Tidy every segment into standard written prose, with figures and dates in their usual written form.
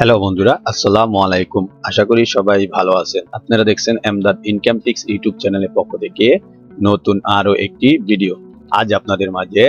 Hello বন্ধুরা, আসসালামু আলাইকুম। আশা করি সবাই ভালো আছেন। আপনারা দেখছেন এমদাদ ইনকাম টিক্স ইউটিউব চ্যানেলের পক্ষ থেকে নতুন আরো একটি ভিডিও। আজ আপনাদের মাঝে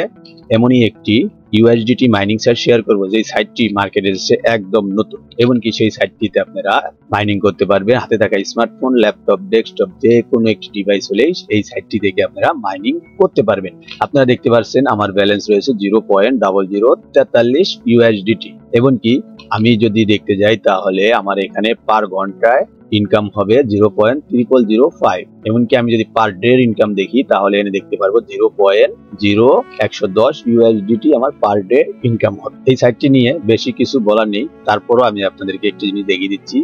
এমনই একটি ইউএসডিটি মাইনিং সাইট শেয়ার করব, যে সাইটটি মার্কেটে এসেছে একদম নতুন। এমনকি সেই সাইটটিতে আপনারা মাইনিং করতে পারবেন। হাতে থাকা স্মার্টফোন, ল্যাপটপ, ডেস্কটপ যে কোনো একটি ডিভাইস হলেই এই সাইটটি থেকে আপনারা মাইনিং করতে পারবেন। আপনারা দেখতে পাচ্ছেন আমার ব্যালেন্স রয়েছে 0.0043 ইউএসডিটি। এমনকি আমি যদি দেখতে যাই তাহলে আমার এখানে পার ঘন্টায় ইনকাম হবে 0.0005। এমনকি আমি যদি পার ডে ইনকাম দেখি তাহলে এনে দেখতে পারবো 0.0110 ইউএসডিটি আমার পার ডে ইনকাম হবে। এই সাইটটি নিয়ে বেশি কিছু বলার নেই, তারপরও আমি আপনাদেরকে একটি জিনিস দেখিয়ে দিচ্ছি।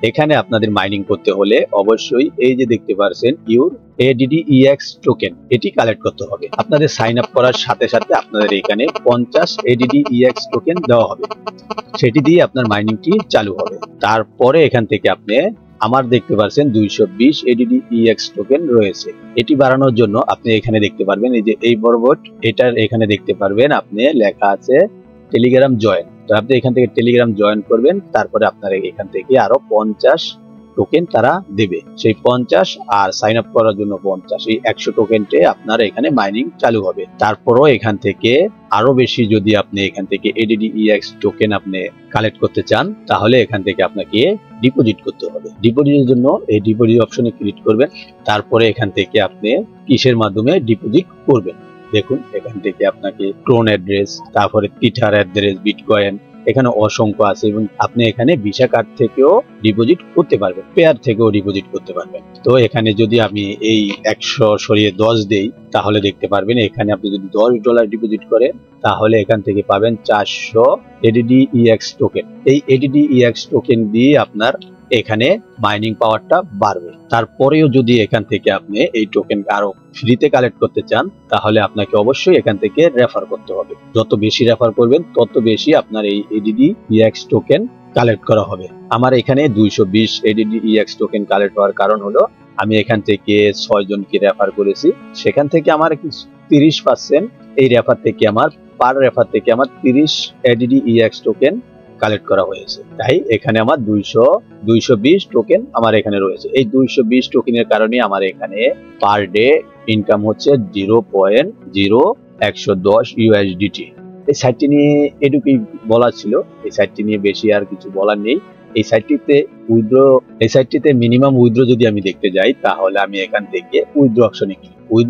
এখানে আপনাদের মাইনিং করতে হলে অবশ্যই এই যে দেখতে পাচ্ছেন ইউর ADDEX টোকেন, এটি কালেক্ট করতে হবে। আপনাদের সাইন আপ করার সাথে সাথে আপনাদের এখানে 50 ADDEX টোকেন দেওয়া হবে, সেটি দিয়ে আপনার মাইনিংটি চালু হবে। তারপরে এখান থেকে আপনি আমার দেখতে পাচ্ছেন 220 ADDEX টোকেন রয়েছে। এটি বাড়ানোর জন্য আপনি এখানে দেখতে পারবেন এই যে এই বরবট, এটার এখানে দেখতে পারবেন আপনি লেখা আছে টেলিগ্রাম জয়েন। তো আপনি এখান থেকে টেলিগ্রাম জয়েন করবেন, তারপরে আপনারা এখান থেকে আরো 50 টোকেন তারা দেবে। সেই 50 আর সাইন আপ করার জন্য 50, এই 100 টোকেনটে আপনার এখানে মাইনিং চালু হবে। তারপরও এখান থেকে আরো বেশি যদি আপনি এখান থেকে ADDEX টোকেন আপনি কালেক্ট করতে চান তাহলে এখান থেকে আপনাকে ডিপোজিট করতে হবে। ডিপোজিটের জন্য এই ডিপোজিট অপশনে ক্লিক করবেন। তারপরে এখান থেকে আপনি কিসের মাধ্যমে ডিপোজিট করবেন দেখুন, এখান থেকে আপনাকে ক্রোন অ্যাড্রেস, তারপরে টিটার অ্যাড্রেস, বিটকয়েন, এখানে অসংখ্য আছে এবং আপনি এখানে ভিসা কার্ড থেকেও ডিপোজিট করতে পারবেন, পেয়ার থেকেও ডিপোজিট করতে পারবেন। তো এখানে যদি আমি এই 100 সরিয়ে 10 দেই তাহলে দেখতে পারবেন এখানে আপনি যদি $10 ডিপোজিট করেন তাহলে এখান থেকে পাবেন 400 ADDEX টোকেন। এই ADDEX টোকেন দিয়ে আপনার এখানে মাইনিং পাওয়ারটা বাড়বে। তারপরেও যদি এখান থেকে আপনি এই টোকেন আরো ফ্রিতে কালেক্ট করতে চান তাহলে আপনাকে অবশ্যই এখান থেকে রেফার করতে হবে। যত বেশি রেফার করবেন তত বেশি আপনার এই ADDEX টোকেন কালেক্ট করা হবে। আমার এখানে 220 ADDEX টোকেন কালেক্ট হওয়ার কারণ হলো আমি এখান থেকে 6 জনকে রেফার করেছি, সেখান থেকে আমার 30% এই রেফার থেকে আমার পার রেফার থেকে আমার 30 ADDEX টোকেন কালেক্ট করা হয়েছে। তাই এখানে আমার 220 টোকেন আমার এখানে রয়েছে। এই 220 টোকেনের কারণে আমার এখানে পার ডে ইনকাম হচ্ছে 0.0110 ইউএসডিটি। এই সাইটটি নিয়ে এটুকুই বলার ছিল, এই সাইটটি নিয়ে বেশি আর কিছু বলার নেই। এই সাইটটিতে মিনিমাম উইথড্র যদি আমি দেখতে যাই তাহলে আমি এখান থেকে উইথড্র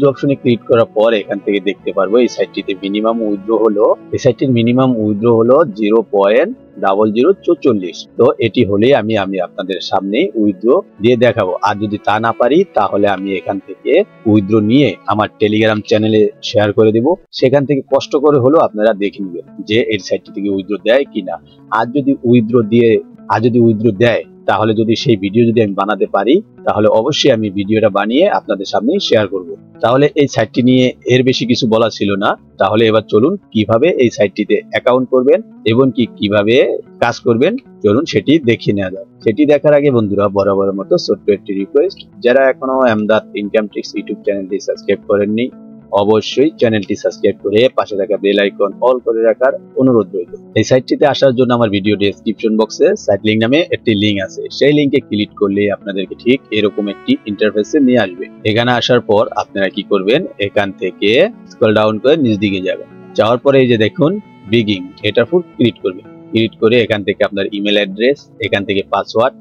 অপশনে ক্লিক করার পর এখান থেকে দেখতে পারবো এই সাইটটিতে মিনিমাম উইথড্র হলো, এই সাইটটির মিনিমাম উইথড্র হলো 0.0044। তো এটি হলেই আমি আপনাদের সামনে উইথড্র দিয়ে দেখাবো। আর যদি তা না পারি তাহলে আমি এখান থেকে উইথড্র নিয়ে আমার টেলিগ্রাম চ্যানেলে শেয়ার করে দেব। সেখান থেকে কষ্ট করে হলো আপনারা দেখে নেবেন যে এই সাইটটি থেকে উইথড্র দেয় কিনা। আর যদি উইথড্র দেয় তাহলে যদি সেই ভিডিও যদি আমি বানাতে পারি তাহলে অবশ্যই আমি ভিডিওটা বানিয়ে আপনাদের সামনে শেয়ার করব। তাহলে এই সাইটটি নিয়ে এর বেশি কিছু বলা ছিল না। তাহলে এবার চলুন কিভাবে এই সাইটটিতে অ্যাকাউন্ট করবেন এবং কিভাবে কাজ করবেন চলুন সেটি দেখিয়ে নেওয়া যাক। সেটি দেখার আগে বন্ধুরা বরাবরের মতো ছোট্ট একটি রিকোয়েস্ট, যারা এখনো এমদাদ ইনকাম টিক্স ইউটিউব চ্যানেলটি সাবস্ক্রাইব করেননি অবশ্যই চ্যানেলটি সাবস্ক্রাইব করে পাশে থাকা বেল আইকন অল করে রাখার অনুরোধ রইল। এই সাইটটিতে আসার জন্য আমার ভিডিও ডেসক্রিপশন বক্সে সাইট লিংক নামে একটি লিংক আছে, সেই লিংকে ক্লিক করলে আপনাদেরকে ঠিক এরকম একটি ইন্টারফেসে নিয়ে আসবে। এখানে আসার পর আপনারা কি করবেন, এখান থেকে স্ক্রল ডাউন করে নিচ দিকে যাবেন। যাওয়ার পরে এই যে দেখুন বিগিং, এটার উপর ক্লিক করবেন। ক্লিক করে এখান থেকে আপনার ইমেল অ্যাড্রেস, এখান থেকে পাসওয়ার্ড,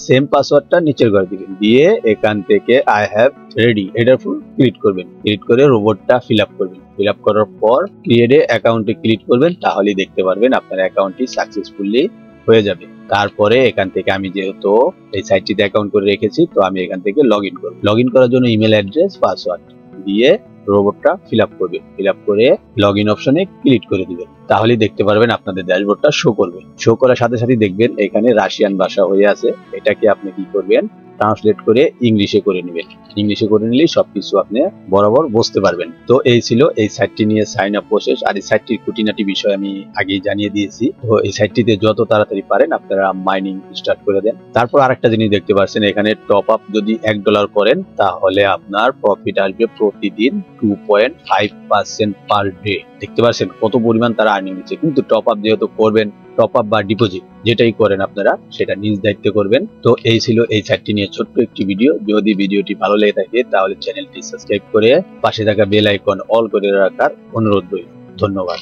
সেম পাসওয়ার্ডটা নিচের ঘরে দিবেন। দিয়ে এখান থেকে আই হ্যাভ রেডি এটার উপর ক্লিক করবেন। ক্লিক করে রোবটটা ফিল আপ করবেন। ফিল আপ করার পর ক্রিয়েট অ্যাকাউন্টে ক্লিক করবেন, তাহলেই দেখতে পারবেন আপনার অ্যাকাউন্টটি সাকসেসফুলি হয়ে যাবে। তারপরে এখান থেকে আমি যেহেতু এই সাইটটিতে অ্যাকাউন্ট করে রেখেছি তো আমি এখান থেকে লগ ইন করব। লগ ইন করার জন্য ইমেল অ্যাড্রেস, পাসওয়ার্ড দিয়ে রোবটটা ফিল আপ করবেন। ফিল আপ করে লগ ইন অপশনে ক্লিক করে দিবেন, তাহলেই দেখতে পারবেন আপনাদের ড্যাশবোর্ডটা শো করবে। শো করার সাথে সাথে দেখবেন এখানে রাশিয়ান ভাষা হয়ে আছে, এটাকে আপনি কি করবেন ট্রান্সলেট করে ইংলিশে করে নেবেন। ইংলিশে করে নিলেই সবকিছু আপনি বরাবর বুঝতে পারবেন। তো এই ছিল এই সাইটটি নিয়ে সাইন আপ প্রসেস। আর এই সাইটটির খুঁটিনাটি বিষয় আমি আগেই জানিয়ে দিয়েছি। তো এই সাইটটিতে যত তাড়াতাড়ি পারেন আপনারা মাইনিং স্টার্ট করে দেন। তারপর আরেকটা জিনিস দেখতে পাচ্ছেন এখানে টপ আপ যদি $1 করেন তাহলে আপনার প্রফিট আসবে প্রতিদিন 2.5% পার ডে। দেখতে পাচ্ছেন কত পরিমাণ তারা আর্নিং দিচ্ছে। কিন্তু টপ আপ যেহেতু করবেন টপ আপ বা ডিপোজিট যেটাই করেন আপনারা সেটা নিজ দায়িত্বে করবেন। তো এই ছিল এই সাইটটি নিয়ে ছোট্ট একটি ভিডিও। যদি ভিডিওটি ভালো লেগে থাকে তাহলে চ্যানেলটি সাবস্ক্রাইব করে পাশে থাকা বেল আইকন অল করে রাখার অনুরোধ রইল। ধন্যবাদ।